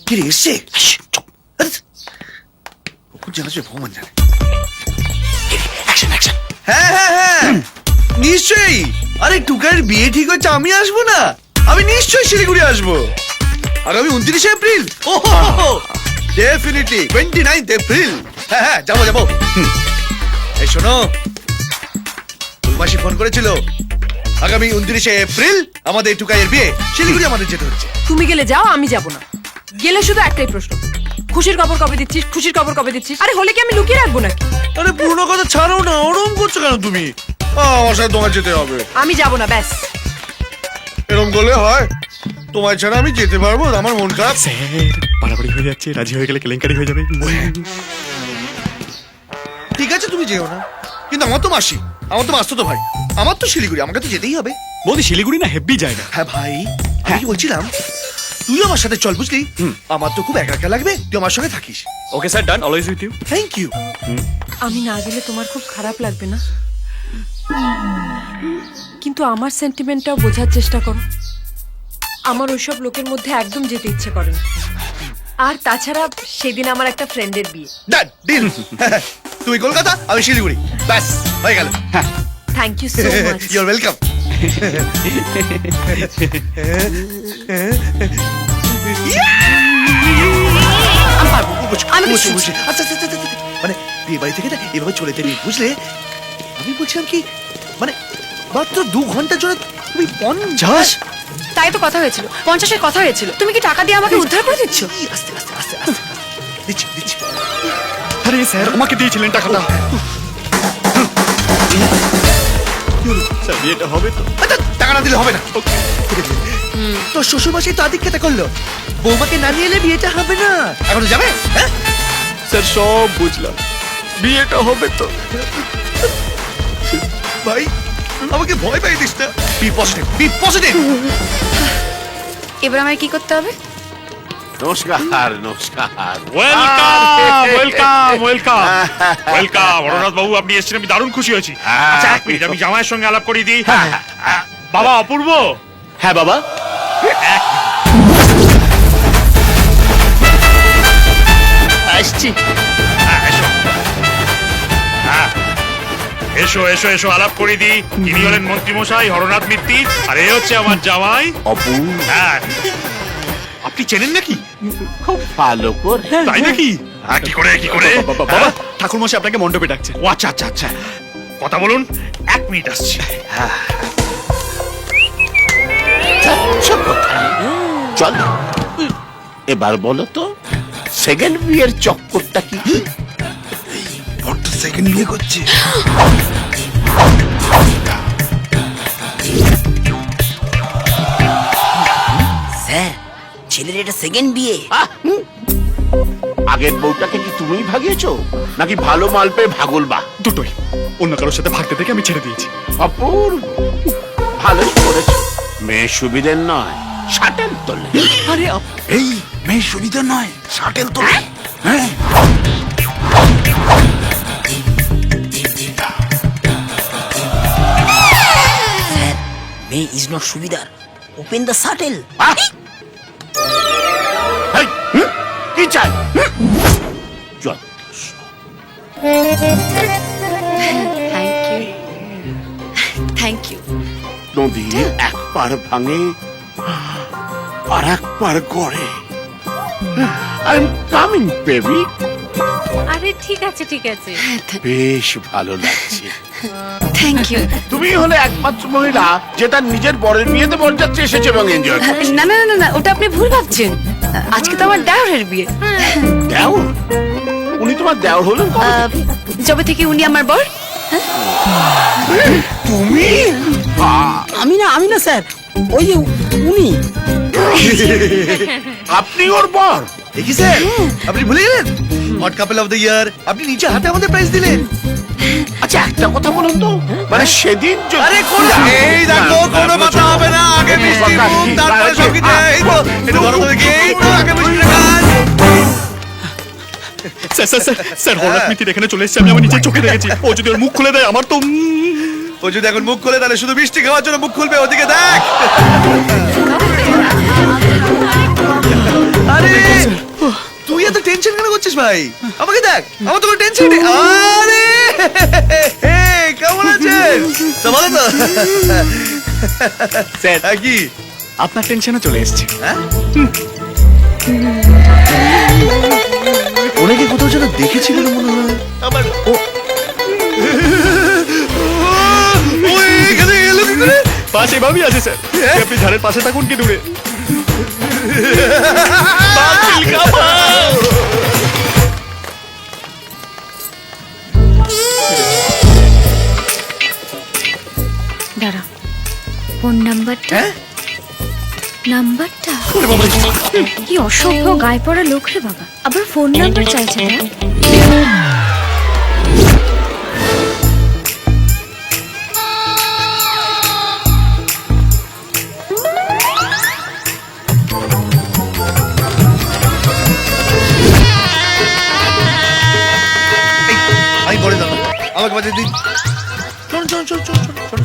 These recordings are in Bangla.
কি রে এসছে? জানাচ্ছে ভগবান জানে। হ্যাঁ হ্যাঁ হ্যাঁ নিশ্চয়ই। আরে টুকার বিয়ে ঠিক হচ্ছে, আমি আসবো না? আমি নিশ্চয়ই শিলিগুড়ি আসবো আগামী 29 এপ্রিল। Definitely 29 April. হ্যাঁ হ্যাঁ যাবো যাবো। এই শোনো, ফুলমাসি ফোন করেছিল, আগামী 29 এপ্রিল আমাদের টুকাইয়ের বিয়ে, শিলিগুড়ি আমাদের যেতে হচ্ছে। তুমি গেলে যাও, আমি যাব না। গেলে শুধু একটাই প্রশ্ন, খুশির খবর কবে দিচ্ছিস, খুশির খবর কবে দিচ্ছিস? আরে হলে কি আমি লুকিয়ে রাখবো নাকি? আরে পুরনো কথা ছাড়ো না, ওরম করছো কেন তুমি? আমার সাথে তোমার যেতে হবে। আমি যাব না, ব্যাস। এরকম করলে হয়? তোমার ছাড়া আমি যেতে পারবো? আমার মন খারাপ। স্যার বাড়াবাড়ি হয়ে যাচ্ছে, রাজি হয়ে গেলে কেলেঙ্কারি হয়ে যাবে। ঠিক আছে তুমি যেও না, কিন্তু আমার তো মাসি, আমার তো মাসতো তো ভাই, আমার তো শিলিগুড়ি, আমাকে তো যেতেই হবে। বৌদি শিলিগুড়ি না হেব্বি জায়গা। হ্যাঁ ভাই, আমি কি বলছিলাম, তুই আমার সাথে চল, বুঝলি? আমার তো খুব একা একা লাগবে, তুই আমার সঙ্গে থাকিস। Okay sir, done, always with you. Thank you. আমি না গেলে তোমার খুব খারাপ লাগবে না? কিন্তু আমার সেন্টিমেন্টটাও বোঝার চেষ্টা করো। আমার ওইসব লোকের মধ্যে একদম যেতে ইচ্ছে করে না। আর তাছাড়া সেদিন আমার একটা ফ্রেন্ডের বিয়ে। Done deal. তুমি কলকাতা, আমি শিলিগুড়ি, ব্যাস হয়ে গেল। Thank you so much. You are welcome. আমি আচ্ছা আচ্ছা আচ্ছা, মানে বিয়ে বাড়ি থেকে না এভাবে চলে যাবি, বুঝলে? আমি বলছিলাম কি, মানে মাত্র 2 ঘন্টার জন্য তুমি 50। তাই তো কথা হয়েছিল, 50-এর কথা হয়েছিল। তুমি কি টাকা দিয়ে আমাকে উদ্ধার করে দিচ্ছ? আস্তে আস্তে আস্তে আস্তে দিচ্ছি দিচ্ছি। আরে স্যার আমাকে দিয়েছিলেন টাকাটা। স্যার বিয়েটা হবে তো? আচ্ছা টাকা না দিলে হবে না। তো শ্বশুর মশাই তো আদিক্ষেতা করলো, বৌমাকে না নিয়ে এলে বিয়েটা হবে না। এখনো যাবে? হ্যাঁ স্যার সব বুঝলাম, বিয়েটা হবে তো। ভাই আমাকে ভয় পাই দিস না। Be positive, be positive. এবার আমায় কি করতে হবে? নমস্কার নমস্কার। ওয়েলকাম অরনাথ বাবু, আপনি এসেছেন, আমি দারুণ খুশি হয়েছি। আচ্ছা এক মিনিট, আমি জামাইয়ের সঙ্গে আলাপ করিয়ে দিই। বাবা অপূর্ব। হ্যাঁ বাবা, আসছি। এসো। এসো এসো এসো, আলাপ করিয়ে দিই। ইনি হলেন মন্ত্রীমশাই হরনাথ মিত্তি, আর এ হচ্ছে আমার জামাই অপু। হ্যাঁ। আপনি চেনেন নাকি? খুব ভালো করে। তাই নাকি? কি করে কি করে? বাবা ঠাকুর মশাই আপনাকে মণ্ডপে ডাকছে। ও আচ্ছা আচ্ছা আচ্ছা, কথা বলুন, 1 মিনিট আসছি। যাচ্ছ কোথায়? চল এবার বলো তো, সেকেন্ড বিয়ের চক্করটা কি? বড় সেকেন্ড বিয়ে করছে। স্যার ছেলের এটা সেকেন্ড বিয়ে। আগের বউটাকে কি তুমিই ভাগিয়েছো, নাকি ভালো মাল পেয়ে ভাগলবা? দুটোই। অন্য কারোর সাথে ভাগতে থেকে আমি ছেড়ে দিয়েছি। অপূর্ব, ভালোই করেছো। মেয়ে সুবিধের নয়, শাটেল তোলে। আরে এই মেয়ে সুবিধা নয়, শাটেল তো। হ্যাঁ স্যার মেয়ে ইজ নট সুবিধার, ওপেন দ্য শাটেল। এই, কি চাই? চল। Thank you. নদী একবার ভাঙে আর একবার গড়ে। I am coming baby. আরে ঠিক আছে ঠিক আছে। বেশ ভালো লাগছে। Thank you. তুমি হলে একমাত্র মহিলা যে তার নিজের বরের বিয়েতে বরযাত্রী এসেছে এবং এনজয় করছে। না না না না, ওটা আপনি ভুল ভাবছেন। আজকে তো আমার দেওরের বিয়ে। দেওর? উনি তোমার দেওর হলেন কবে থেকে? যবে থেকে উনি আমার বর। তুমি? আমি না স্যার, ওই যে উনি। আপনি ওর বর? দেখি স্যার, আপনি ভুলে গেলেন hot couple of the year, আপনি নিচে হাতে আমাদের প্রাইজ দিলেন। আচ্ছা একটা কথা বলুন তো, মানে সেদিন আরে কোন এই দেখো, কোনো মাথা হবে না, আগে মিষ্টি মুখ তারপরে সঙ্গীত। এই তো এটা বড় তো দেখি, এই তো আগে মিষ্টি গান। Sir sir sir sir Haranath Mittir এখানে চলে এসেছে, আমি আমার নিজের চোখে দেখেছি। ও যদি ওর মুখ খুলে দেয় আমার তো। ও যদি এখন মুখ খুলে তাহলে শুধু মিষ্টি খাওয়ার জন্য মুখ খুলবে, ওদিকে দেখ। আরে ভাই আমাকে দেখ আমার তো কোনো টেনশন নেই আরে কেমন আছেন তো ভালো তো স্যার হ্যাঁ, কি আপনার টেনশনে চলে এসেছে হ্যাঁ ওনাকে কোথাও যেন দেখেছি বলে মনে হয় আমার ও এখানে এলো কি করে পাশে ভাবি আছে স্যার আপনি ঝাড়ের পাশে থাকুন কি দূরে দাঁড়া ফোন নাম্বারটা হ্যাঁ নাম্বারটা কি অসভ্য গায়ে পড়া লোক রে বাবা আবার ফোন নাম্বার চাইছে না এই, আমি বলে দাও আমাকে বাজে দিন চল চল চল চল চল চল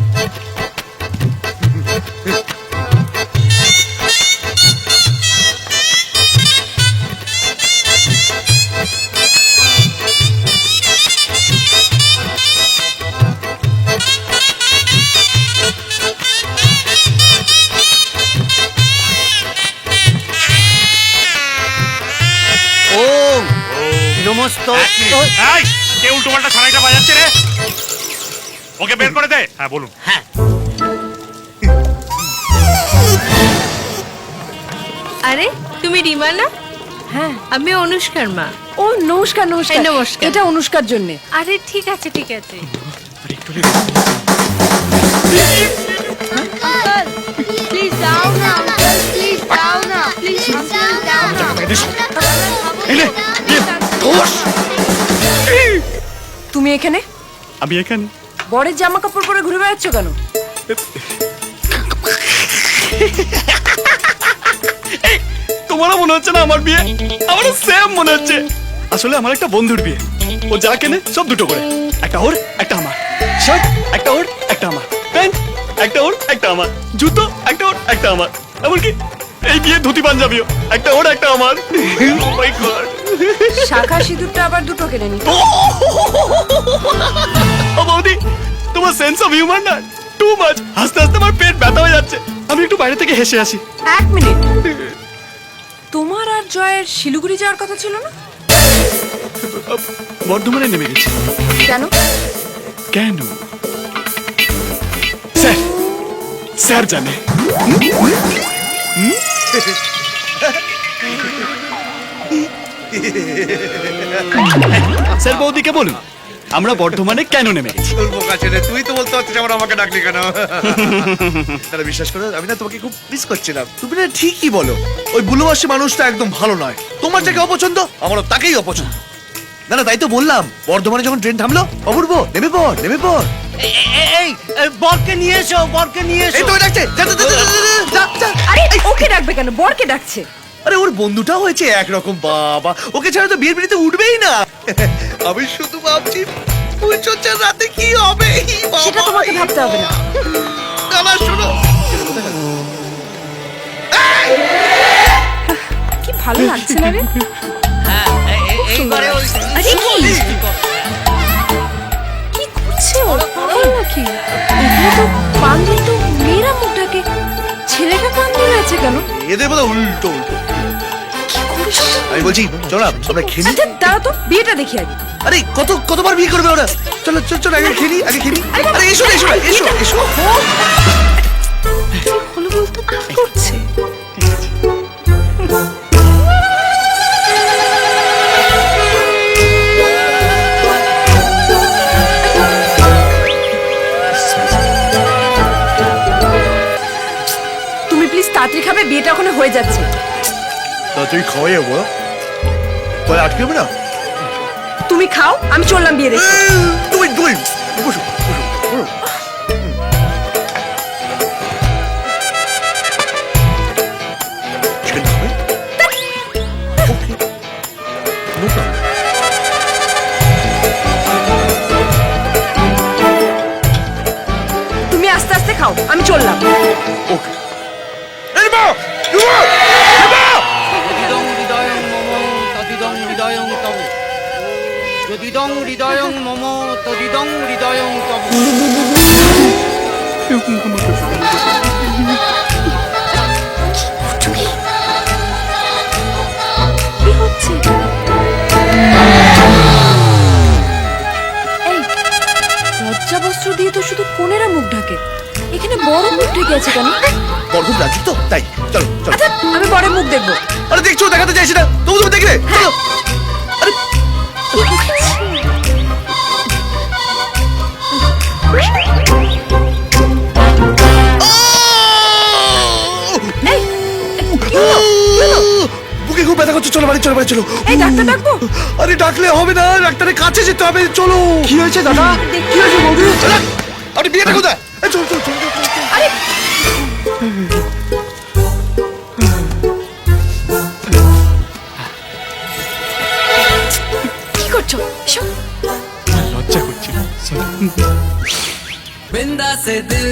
ও নমস্ত এই কে উল্টো পাল্টা ছানাইটা বাজাচ্ছে রে ওকে বের করে দে হ্যাঁ বলুন হ্যাঁ আরে তুমি রিমা না হ্যাঁ আমি অনুষ্কার মা ও নমস্কার নমস্কার এই, নমস্কার। এটা অনুষ্কার জন্য আরে ঠিক আছে ঠিক আছে প্লিজ দাও না প্লিজ দাও না প্লিজ দাও না তুমি এখানে আমি এখানে বরের জামা কাপড় পরে ঘুরে বেড়াচ্ছ কেন তোমারও মনে হচ্ছে না আমার বিয়ে আমারও সেম মনে হচ্ছে আসলে আমার একটা বন্ধুর বিয়ে ও যা কেনে সব দুটো করে একটা ওর একটা আমার শার্ট একটা ওর একটা আমার প্যান্ট একটা ওর একটা আমার জুতো একটা ওর একটা আমার এমনকি এই বিয়ে ধুতি পাঞ্জাবিও একটা ওর একটা আমার Oh my God! শাখা সিঁদুরটা আবার দুটো কিনে নি ও বৌদি তোমার সেন্স অফ হিউমার না টু মাচ হাসতে হাসতে আমার পেট ব্যথা হয়ে যাচ্ছে আমি একটু বাইরে থেকে হেসে আসি এক মিনিট তোমার আর জয়ের শিলিগুড়ি যাওয়ার কথা ছিল না বর্ধমানে নেমে গেছি কেন কেন স্যার স্যার জানে স্যার বৌদিকে বলুন আমরা বর্ধমানে কেন নেমে গেছি তোর বোকা ছেলে তুই তো বলতে পারছিস আবার আমাকে ডাকলি কেন তারা বিশ্বাস করো আমি না তোমাকে খুব মিস করছিলাম তুমি না ঠিকই বলো ওই বুলুবাসী মানুষটা একদম ভালো নয় তোমার যাকে অপছন্দ আমারও তাকেই অপছন্দ না না তাই তো বললাম বর্ধমানে যখন ট্রেন থামলো অপূর্ব নেমে পড় নেমে পড় এই বরকে নিয়ে এসো বরকে নিয়ে এই এসো তো ডাকছে যা, যা, যা, যা, যা, যা, যা। আরে ওকে ডাকবে কেন বরকে ডাকছে আরে ওর বন্ধুটাও হয়েছে একরকম বাবা ওকে ছাড়া তো বিয়ের বিড়িতে উঠবেই না আমি শুধু ভাবছি পুজোর রাতে কি হবে এই বাবা, সেটা তোমাকে ভাবতে হবে না না না শোনো কি ভালো লাগছে না রে হ্যাঁ এইবারে ওই আরে কি করছে ও পাগল নাকি এগুলো তো পান দিয়ে তো মেয়েরা মুখ ডাকে ছেলেটা পান দিয়ে আছে কেন এদের বোধ উল্টো উল্টো কি করছো আমি বলছি চলো না, আমরা খেলি আচ্ছা দাঁড়া তো বিয়েটা দেখি আগে আরে কতবার বিয়ে করবে ওরা চলো চলো চলো আগে খেলি আরে এসো না, এসো না, এসো এসো হলো বলতো কি করছে তুমি প্লিজ তাড়াতাড়ি খাবে বিয়েটা ওখানে হয়ে যাচ্ছে তা তুই খাওয়াই যাবো তাহলে আটকে হবে না তুমি খাও আমি চললাম বিয়ে দেখতে তুমি তুমি বসো বসো চিকেন খাবে ওকে নো প্রবলেম তুমি আস্তে আস্তে খাও আমি চললাম ওকে এই মা তদিদং হৃদয়ং মম তদিদং হৃদয়ং তব যদিদং হৃদয়ং মম তদিদং হৃদয়ং তব। কি হচ্ছে? এই লজ্জা বস্ত্র দিয়ে তো শুধু কোনেরা মুখ ঢাকে, এখানে বড় মুখ ঢেকে আছে কেন? বড় খুব রাজি তো তাই চলো চলো। আচ্ছা আমি বড় মুখ দেখবো। আরে দেখছো দেখাতে চাইছি না, তবু তুমি দেখলে চলো। আরে এই কি হলো? কি হলো? বুকে খুব ব্যথা করছে, চলো বাড়ি চলো বাড়ি চলো। এই ডাক্তার ডাকবো? আরে ডাকলে হবে না, ডাক্তারের কাছে যেতে হবে, চলো। কি হয়েছে দাদা? কি হয়েছে বৌদি? চলো। আপনি বিয়েটা কোথায়? এই চলো চলো চলো চলো, চলো। আরে কি করছো? এসো। লজ্জা করছিল। বিন্দা সে দিল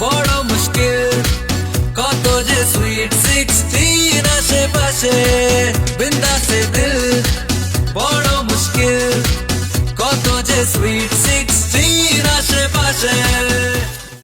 বড় মুশকিল, কত যে সুইট 16 আশেপাশে। বিন্দা সে দিল বড় মুশকিল, কত যে সুইট